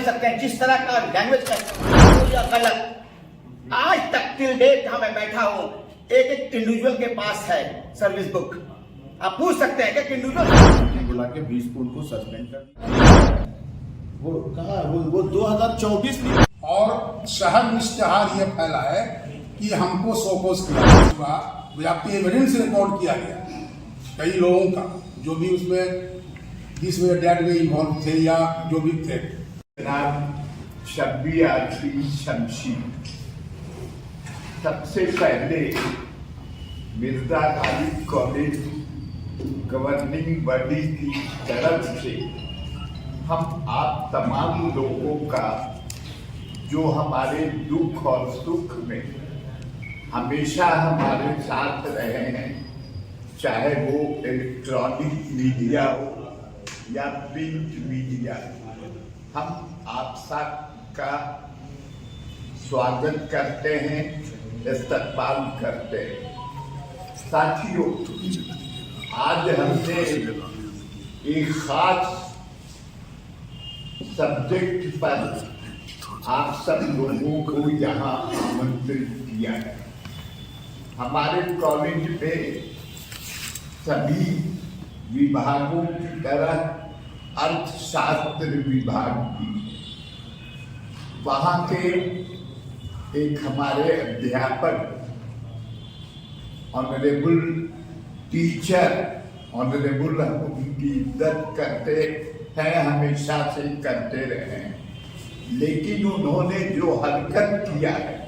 सकते हैं जिस तरह का लैंग्वेज का गलत, आज तक टिल डेट जहां मैं बैठा हूं एक एक इंडिविजुअल के पास है सर्विस बुक। आप पूछ सकते हैं कि इंडिविजुअल बुला के 20 को उनको सस्पेंड कर दिया। वो कहा वो 2024 में और शहर में इश्तेहार यह फैला है कि हमको शोकोस किया हुआ व्याप्ति एविडेंस रिकॉर्ड किया गया कई लोगों का, जो भी उसमें जिसमें डेड में इन्वॉल्व थे या जो भी थे। शब्बीर आखिरी शमशी सबसे पहले Mirza Ghalib college governing body की तरफ से हम आप तमाम लोगों का जो हमारे दुख और सुख में हमेशा हमारे साथ रहे हैं, चाहे वो इलेक्ट्रॉनिक मीडिया हो या प्रिंट मीडिया, हम आप सबका स्वागत करते हैं, इस्तकबाल करते हैं। साथियों, आज हमने एक खास सब्जेक्ट पर आप सब लोगों को यहाँ आमंत्रित किया है। हमारे कॉलेज में सभी विभागों की तरह अर्थशास्त्र विभाग भी, वहाँ के एक हमारे अध्यापक ऑनरेबल टीचर, ऑनरेबल हम उनकी इज्जत करते हैं, हमेशा से करते रहे हैं, लेकिन उन्होंने जो हरकत किया है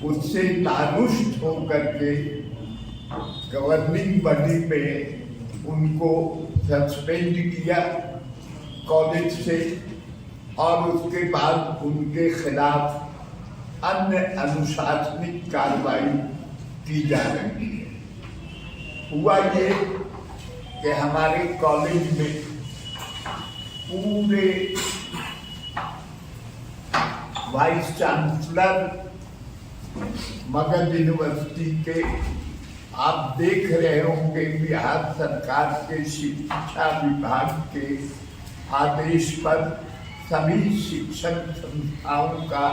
उससे नारुष्ट होकर के गवर्निंग बॉडी में उनको सस्पेंड किया कॉलेज से, और उसके बाद उनके खिलाफ अन्य अनुशासनिक कार्रवाई की जा रही है। हुआ ये कि हमारे कॉलेज में पूरे वाइस चांसलर मगध यूनिवर्सिटी के, आप देख रहे होंगे बिहार सरकार के शिक्षा विभाग के आदेश पर सभी शिक्षण संस्थाओं का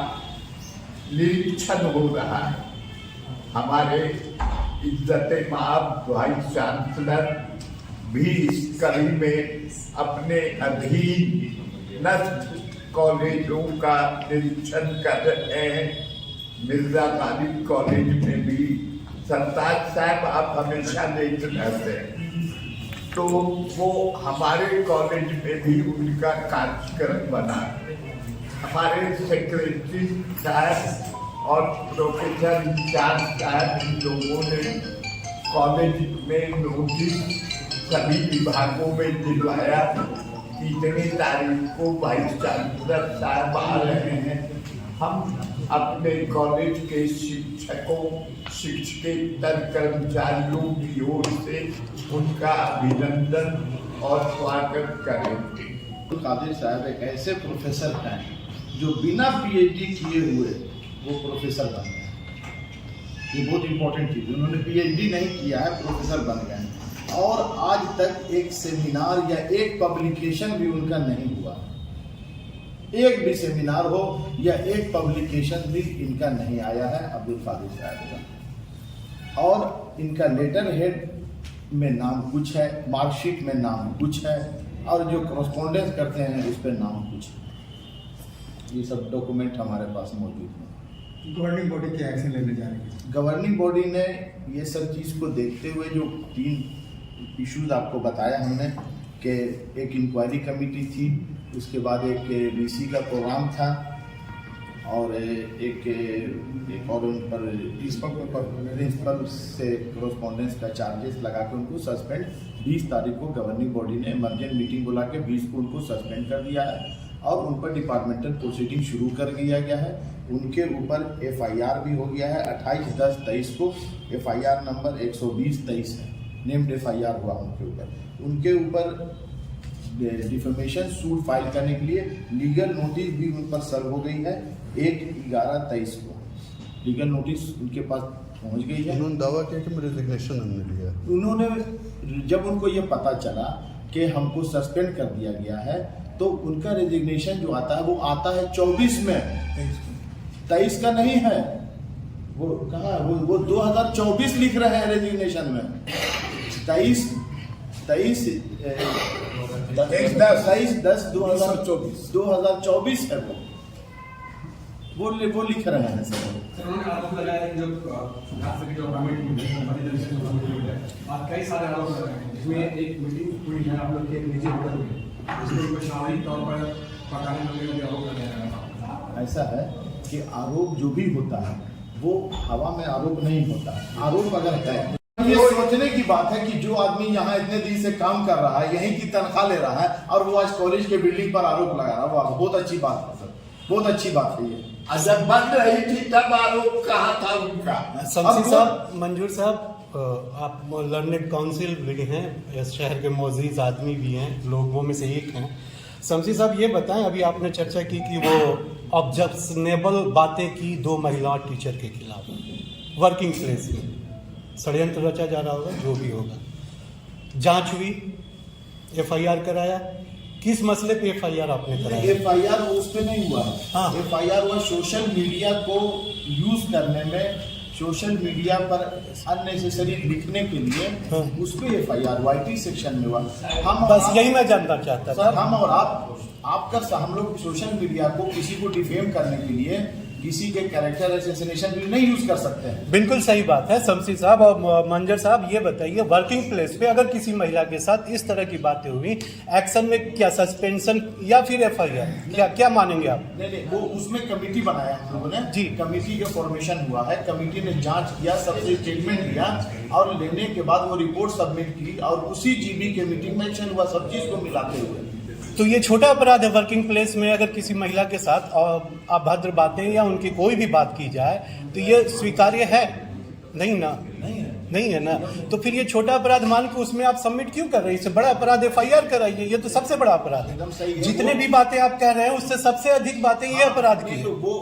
निरीक्षण हो रहा है। हमारे इज्जत माब वाइस चांसलर भी इस कड़ी में अपने अधीनस्थ कॉलेजों का निरीक्षण कर रहे हैं। मिर्जा गालिब कॉलेज में भी सरताज साहब आप हमेशा देख रहते हैं, तो वो हमारे कॉलेज में भी उनका कार्यक्रम बना। हमारे सेक्रेटरी साहब और प्रोफेसर इंचार्ज साहब, इन लोगों ने कॉलेज में नोटिस सभी विभागों में दिलवाया कि इतनी तारीख को वाइस चांसलर साहब आ रहे हैं। हम अपने कॉलेज के शिक्षकों, शिक्षकेतर कर्मचारियों की ओर से उनका अभिनंदन और स्वागत करेंगे। कादिर साहब एक ऐसे प्रोफेसर हैं जो बिना पीएचडी किए हुए वो प्रोफेसर बन गए। ये बहुत इंपॉर्टेंट चीज़, उन्होंने पीएचडी नहीं किया है, प्रोफेसर बन गए, और आज तक एक सेमिनार या एक पब्लिकेशन भी उनका नहीं हुआ। एक भी सेमिनार हो या एक पब्लिकेशन भी इनका नहीं आया है अब्दुल कादिर साहब का। और इनका लेटर हेड में नाम कुछ है, मार्कशीट में नाम कुछ है, और जो करस्पॉन्डेंस करते हैं उस पर नाम कुछ है। ये सब डॉक्यूमेंट हमारे पास मौजूद हैं। गवर्निंग बॉडी क्या एक्शन लेने जा रही है? गवर्निंग बॉडी ने ये सब चीज़ को देखते हुए जो 3 इश्यूज आपको बताया हमने, कि एक इंक्वायरी कमेटी थी, उसके बाद एक डीसी का प्रोग्राम था, और एक और उन पर प्रिंसिपल से कोरस्पॉन्डेंस का चार्जेस लगा के उनको सस्पेंड 20 तारीख को गवर्निंग बॉडी ने इमरजेंट मीटिंग बुला के 20 को उनको सस्पेंड कर दिया है, और उन पर डिपार्टमेंटल प्रोसीडिंग शुरू कर दिया गया है। उनके ऊपर एफआईआर भी हो गया है 28/10/23 को, एफआईआर नंबर 120/23 है, नेम्ड एफआईआर हुआ उनके ऊपर। उनके ऊपर डिफेमेशन सूट फाइल करने के लिए लीगल नोटिस भी उन पर सर्व हो गई है 1/11/23 को। लीगल नोटिस उनके पास पहुंच गई है। उन्होंने दावा किया कि मैं रेजिग्नेशन हमने लिया। उन्होंने, जब उनको ये पता चला कि हमको सस्पेंड कर दिया गया है, तो उनका रेजिग्नेशन जो आता है वो आता है 24 में, 23 का नहीं है। वो कहाँ है? वो 2024 लिख रहे हैं रेजिग्नेशन में। 23 10/10/2024 है वो लिख रहे हैं सर। उन्होंने आरोप लगाया कि जो सुधार की जो कमेटी है और कई सारे आरोप लगाए हैं, जिसमें एक मीटिंग हुई है आप लोग की एक निजी होटल में, जिसमें उनको सामूहिक तौर पर पकाने वगैरह के आरोप लगाया गया। ऐसा है कि आरोप जो भी होता है वो हवा में आरोप नहीं होता। आरोप अगर है, ये सोचने की बात है कि जो आदमी यहाँ इतने दिन से काम कर रहा है, यहीं की तनख्वाह ले रहा है और वो आज कॉलेज के बिल्डिंग पर आरोप लगा रहा है, वाह बहुत अच्छी बात है सर, बहुत अच्छी बात है ये। जब बन रही थी तब आरोप कहा था उनका। शमसी साहब, मंजूर साहब, आप लर्नेड काउंसिल भी हैं, इस शहर के मोअज़्ज़िज़ आदमी भी हैं, लोगों में से एक हैं। शमसी साहब ये बताएं, अभी आपने चर्चा की कि वो ऑब्जेक्शनेबल बातें की 2 महिला टीचर के खिलाफ वर्किंग प्लेस में षड्यंत्र रचा जा रहा होगा, जो भी होगा। जांच हुई, FIR कराया, किस मसले पे FIR आपने कराया? FIR उस पे नहीं हुआ है। हाँ। FIR हुआ सोशल मीडिया को यूज करने में, सोशल मीडिया पर अननेसेसरी लिखने के लिए, हाँ। उस पे FIR IT सेक्शन में हुआ। हम बस यही मैं जानना चाहता था। सर, हम और हम लोग सोशल मीडिया को किसी को डिफेम करने के लिए किसी के कैरेक्टर असैसिनेशन भी नहीं यूज कर सकते हैं। बिल्कुल सही बात है शमसी साहब। और मंजर साहब ये बताइए, वर्किंग प्लेस पे अगर किसी महिला के साथ इस तरह की बातें हुई, एक्शन में क्या सस्पेंशन या फिर FIR, क्या मानेंगे आप? नहीं, वो उसमें कमेटी बनाया हम लोगों ने जी। कमेटी का फॉर्मेशन हुआ है, कमेटी ने जांच किया, सबसे स्टेटमेंट लिया और लेने के बाद वो रिपोर्ट सबमिट की और उसी GB के मीटिंग में एक्शन हुआ, सब चीज को मिलाते हुए। तो ये छोटा अपराध है वर्किंग प्लेस में अगर किसी महिला के साथ अभद्र बातें या उनकी कोई भी बात की जाए, तो ये स्वीकार्य है? नहीं ना, नहीं है ना। तो फिर ये छोटा अपराध मान के उसमें आप सबमिट क्यों कर रहे हैं? इससे बड़ा अपराध FIR कराइए, ये तो सबसे बड़ा अपराध एकदम है। सही है। जितने भी बातें आप कह रहे हैं उससे सबसे अधिक बातें ये अपराध की है। तो वो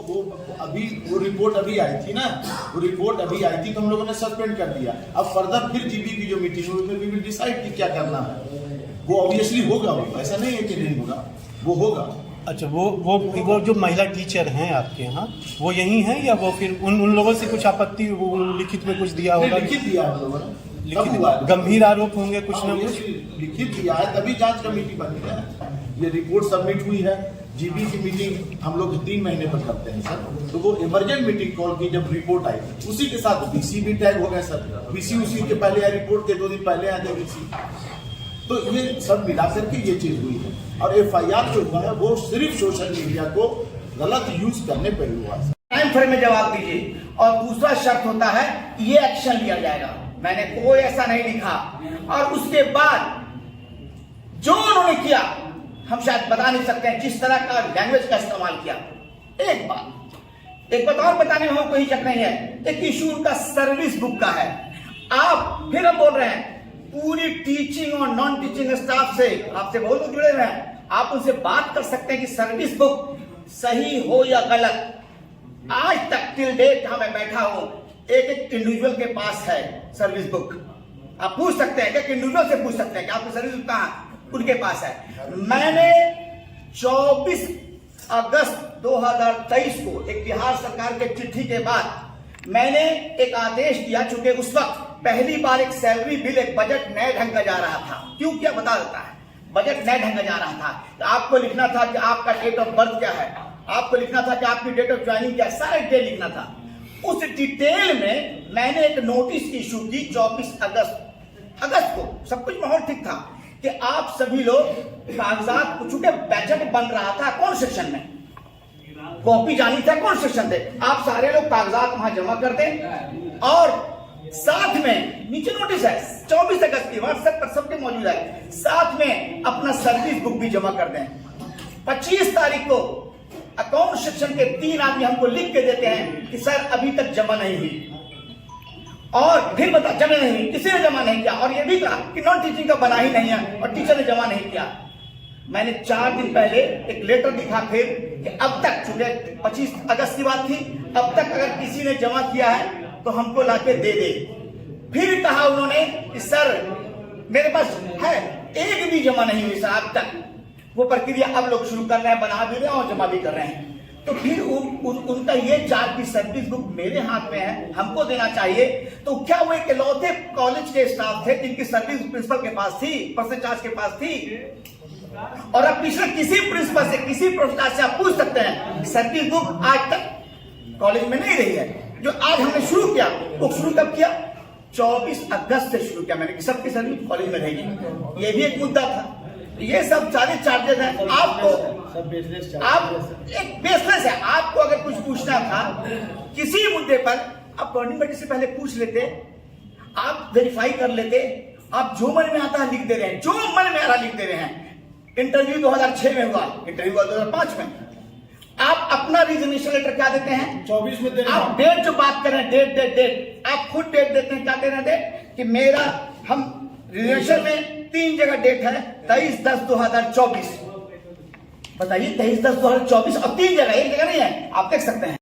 अभी वो रिपोर्ट अभी आई थी ना, वो रिपोर्ट अभी आई थी तो हम लोगों ने सस्पेंड कर दिया। अब फर्दर फिर GB की जो मीटिंग हुई उसमें वी विल डिसाइड कि क्या करना है। वो ऑब्वियसली होगा, वो ऐसा नहीं है कि नहीं होगा, वो होगा। अच्छा, वो जो महिला टीचर हैं आपके यहाँ, वो यही हैं या वो फिर उन लोगों से कुछ आपत्ति वो लिखित में कुछ दिया होगा? लिखित दिया हम लोगों ने, लिखित गंभीर आरोप होंगे कुछ ना कुछ? लिखित दिया है तभी जांच कमेटी बनी है। ये रिपोर्ट सबमिट हुई है। GB की मीटिंग हम लोग 3 महीने पर करते हैं सर, तो वो इमरजेंट मीटिंग कॉल की जब रिपोर्ट आई, उसी के साथ VC भी टैग हो गए सर। VC उसी के पहले आया, रिपोर्ट के 2 दिन पहले आए थे VC। तो ये सब मिला करके ये चीज हुई है और FIR जो हुआ है वो सिर्फ सोशल मीडिया को गलत यूज करने पर हुआ है। टाइम फ्रेम में जवाब दीजिए। और दूसरा शर्त होता है ये एक्शन लिया जाएगा। मैंने कोई ऐसा नहीं लिखा। और उसके बाद जो उन्होंने किया, हम शायद बता नहीं सकते हैं जिस तरह का लैंग्वेज का इस्तेमाल किया। एक बात और बताने में कोई हिचक नहीं है। एक इशू उनका सर्विस बुक का है। आप फिर हम बोल रहे हैं पूरी टीचिंग और नॉन टीचिंग स्टाफ से, आपसे बहुत लोग जुड़े हुए हैं, आप उनसे बात कर सकते हैं कि सर्विस बुक सही हो या गलत। आज तक टिल डेट जहां मैं बैठा हूं, एक इंडिविजुअल के पास है सर्विस बुक। आप पूछ सकते हैं, एक इंडिविजुअल से पूछ सकते हैं कि आपकी सर्विस बुक कहां, उनके पास है। मैंने 24 अगस्त 2023 को एक बिहार सरकार के चिट्ठी के बाद मैंने एक आदेश दिया, चूंकि उस वक्त पहली बार एक सैलरी बिल, एक बजट नए ढंग का जा रहा था। क्यों क्या बता देता है, बजट नए ढंग का जा रहा था। तो आपको लिखना था कि आपका डेट ऑफ बर्थ क्या है, आपको लिखना था कि आपकी डेट ऑफ ज्वाइनिंग क्या है, सारा डिटेल लिखना था। उस डिटेल में मैंने एक नोटिस इशू की 24 अगस्त को। सब कुछ माहौल ठीक था कि आप सभी लोग कागजात, चूंकि बजट बन रहा था, कौन सेक्शन में कॉपी जानी था, कौन सेक्शन थे, आप सारे लोग कागजात वहां जमा कर दें। और साथ में नीचे नोटिस है 24 अगस्त की, व्हाट्सएप पर सबके मौजूद है, साथ में अपना सर्विस बुक भी जमा कर दें। 25 तारीख को अकाउंट सेक्शन के 3 आदमी हमको लिख के देते हैं कि सर अभी तक जमा नहीं हुई। और फिर बता जमा नहीं हुई, किसी ने जमा नहीं किया। और ये भी कहा कि नॉन टीचिंग का बना ही नहीं है और टीचर ने जमा नहीं किया। मैंने 4 दिन पहले एक लेटर लिखा फिर कि अब तक, चूंकि 25 अगस्त की बात थी, अब तक अगर किसी ने जमा किया है तो हमको लाके दे दे। फिर कहा उन्होंने कि सर मेरे पास है, एक भी जमा नहीं हुई सर अब तक। वो प्रक्रिया अब लोग शुरू कर रहे हैं, बना भी रहे हैं और जमा भी कर रहे हैं। तो फिर उनका ये 4 की सर्विस बुक मेरे हाथ में है, हमको देना चाहिए। तो क्या वो इकलौते कॉलेज के स्टाफ थे जिनकी सर्विस प्रिंसिपल के पास थी, पर्सनल चार्ज के पास थी? और अब पिछले किसी प्रिंसिपल से, किसी प्रोफेसर से आप पूछ सकते हैं, सर्विस बुक आज तक कॉलेज में नहीं रही है। जो आज हमने शुरू किया, वो शुरू कब किया? 24 अगस्त से शुरू किया मैंने कि सबकी सर्विस कॉलेज में रहेगी। ये भी एक मुद्दा था। ये सब सारे चार्जेस हैं। आपको आप एक बेसलेस है। आपको अगर कुछ पूछना था किसी मुद्दे पर, आप गवर्निंग बॉडी से पहले पूछ लेते, आप वेरीफाई कर लेते। आप जो मन में आता है लिख दे रहे हैं, जो मन में आ रहा लिख दे रहे हैं। इंटरव्यू 2006 में हुआ, इंटरव्यू हुआ 2005 में। आप अपना रिजर्वेशन लेटर क्या देते हैं? 24 में दे रहे हैं। आप डेट जो बात कर रहे हैं, डेट आप खुद डेट देते हैं। क्या दे रहे हैं डेट? कि मेरा हम रिजर्वेशन में 3 जगह डेट है, 23/10/2024। बताइए, 23/10/2024 और 3 जगह, एक जगह नहीं है। आप देख सकते हैं।